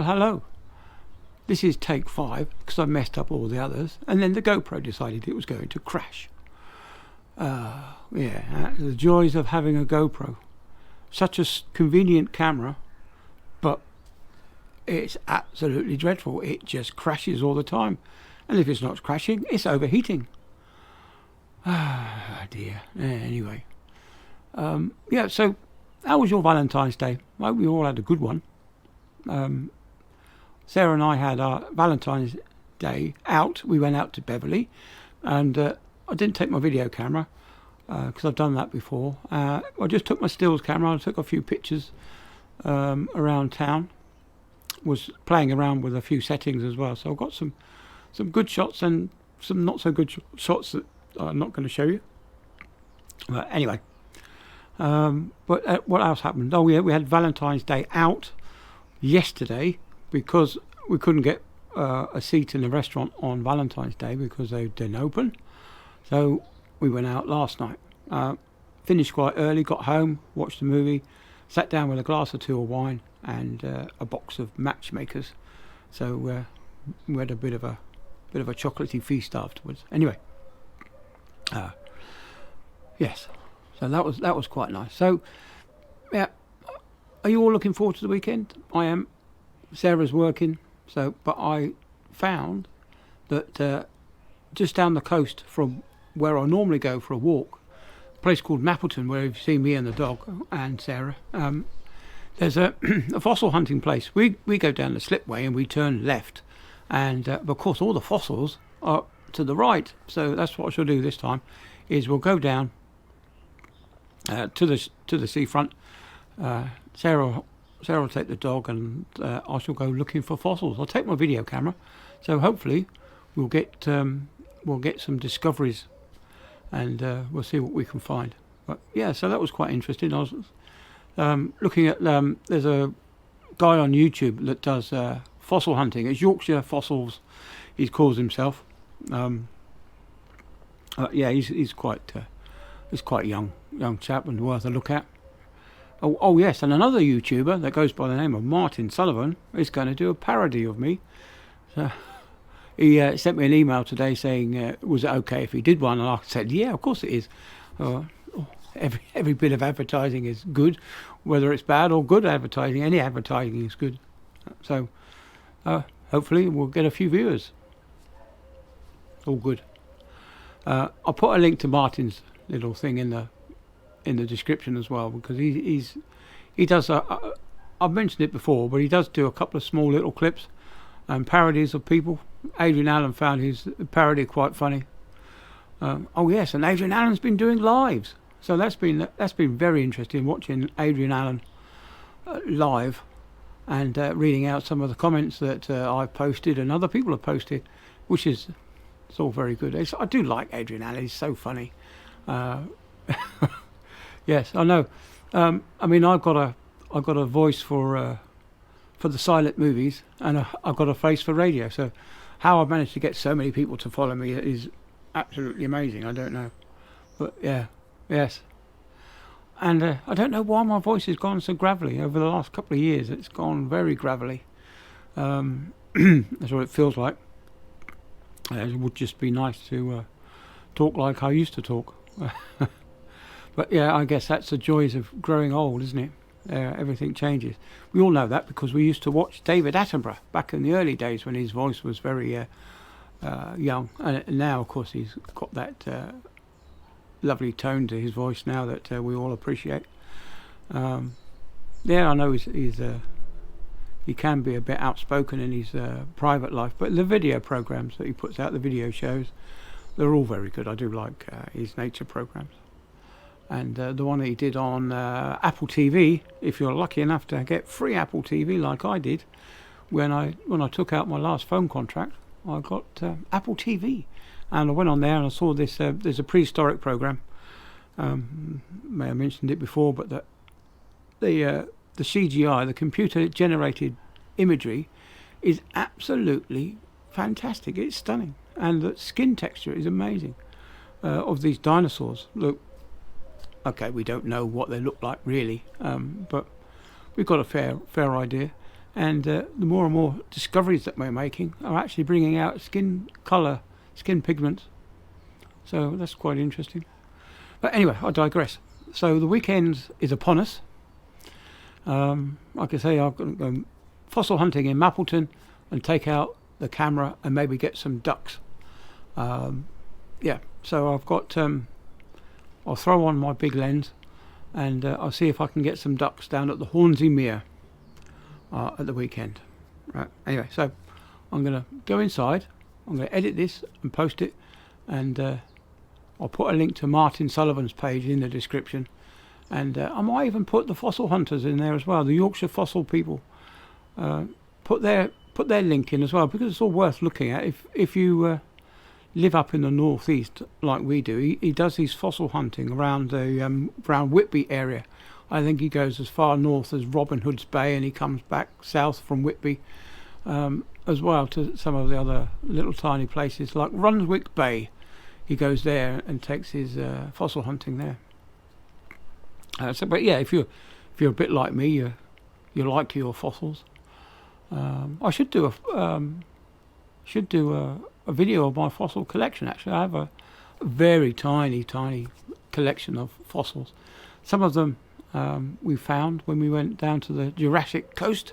Well, hello. This is take 5 because I messed up all the others, and then the GoPro decided it was going to crash. Yeah, the joys of having a GoPro. Such a convenient camera, but it's absolutely dreadful. It just crashes all the time, and if it's not crashing, it's overheating. Ah, dear. Anyway, yeah. So, how was your Valentine's Day? I hope we all had a good one. Sarah and I had our Valentine's Day out. We went out to Beverley, and I didn't take my video camera because I've done that before. I just took my stills camera. I took a few pictures around town. Was playing around with a few settings as well, so I've got some good shots and some not so good shots that I'm not going to show you. But anyway, what else happened? Oh yeah, we had Valentine's Day out yesterday because we couldn't get a seat in the restaurant on Valentine's Day because they didn't open. So we went out last night. Finished quite early, got home, watched the movie, sat down with a glass or two of wine and a box of matchmakers. So we had a bit of a chocolatey feast afterwards. Anyway, yes. So that was quite nice. So yeah, are you all looking forward to the weekend? I am. Sarah's working. So, but I found that just down the coast from where I normally go for a walk, a place called Mappleton, where you've seen me and the dog and Sarah. There's a fossil hunting place. We go down the slipway and we turn left, and of course all the fossils are to the right. So that's what I shall do this time. Is we'll go down to the seafront. Sarah will take the dog, and I shall go looking for fossils. I'll take my video camera, so hopefully we'll get some discoveries, and we'll see what we can find. But yeah, so that was quite interesting. I was looking at there's a guy on YouTube that does fossil hunting. It's Yorkshire Fossils, he calls himself. Yeah, he's quite young chap and worth a look at. Oh yes, and another YouTuber that goes by the name of Martin Sullivan is going to do a parody of me. So he sent me an email today saying, was it okay if he did one? And I said, yeah, of course it is. Every bit of advertising is good, whether it's bad or good advertising. Any advertising is good. So hopefully we'll get a few viewers. All good. I'll put a link to Martin's little thing in the description as well, because he does I've mentioned it before, but he does do a couple of small little clips and parodies of people. Adrian Allen found his parody quite funny. Oh yes, and Adrian Allen's been doing lives, so that's been very interesting, watching Adrian Allen live and reading out some of the comments that I've posted and other people have posted, which is it's all very good. I do like Adrian Allen. He's so funny. Yes, I know. I mean, I've got a voice for the silent movies, and I've got a face for radio. So, how I've managed to get so many people to follow me is absolutely amazing. I don't know, but yeah, yes. And I don't know why my voice has gone so gravelly over the last couple of years. It's gone very gravelly. That's what it feels like. It would just be nice to talk like I used to talk. But yeah, I guess that's the joys of growing old, isn't it? Everything changes. We all know that because we used to watch David Attenborough back in the early days when his voice was very young. And now, of course, he's got that lovely tone to his voice now that we all appreciate. Yeah, I know he can be a bit outspoken in his private life, but the video programs that he puts out, the video shows, they're all very good. I do like his nature programs. And the one that he did on Apple TV, if you're lucky enough to get free Apple TV like I did, when I took out my last phone contract, I got Apple TV, and I went on there and I saw this. There's a prehistoric program. May have mentioned it before, but the CGI, the computer generated imagery, is absolutely fantastic. It's stunning, and the skin texture is amazing of these dinosaurs. Look. Okay, we don't know what they look like really, but we've got a fair idea. And the more and more discoveries that we're making are actually bringing out skin colour, skin pigments. So that's quite interesting. But anyway, I digress. So the weekend is upon us. Like I say, I've got to go fossil hunting in Mappleton and take out the camera and maybe get some ducks. Yeah, so I've got, I'll throw on my big lens and I'll see if I can get some ducks down at the Hornsey Mere at the weekend. Right, anyway, so I'm going to go inside, I'm going to edit this and post it, and I'll put a link to Martin Sullivan's page in the description, and I might even put the fossil hunters in there as well, the Yorkshire fossil people. Put their link in as well, because it's all worth looking at. If you live up in the northeast like we do, he does his fossil hunting around the around Whitby area. I think he goes as far north as Robin Hood's Bay, and he comes back south from Whitby as well to some of the other little tiny places like Runswick Bay. He goes there and takes his fossil hunting there. But yeah, if you're a bit like me, you like your fossils. I should do a video of my fossil collection. Actually, I have a very tiny collection of fossils. Some of them we found when we went down to the Jurassic coast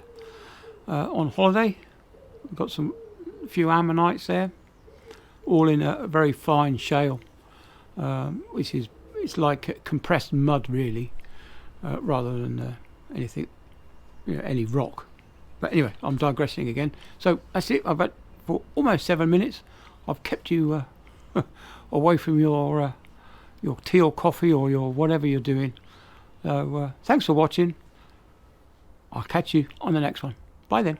on holiday. We've got a few ammonites there, all in a very fine shale, which is, it's like compressed mud really, rather than anything, any rock. But anyway, I'm digressing again. So that's it. I've had for almost 7 minutes. I've kept you away from your tea or coffee or your whatever you're doing. So thanks for watching. I'll catch you on the next one. Bye then.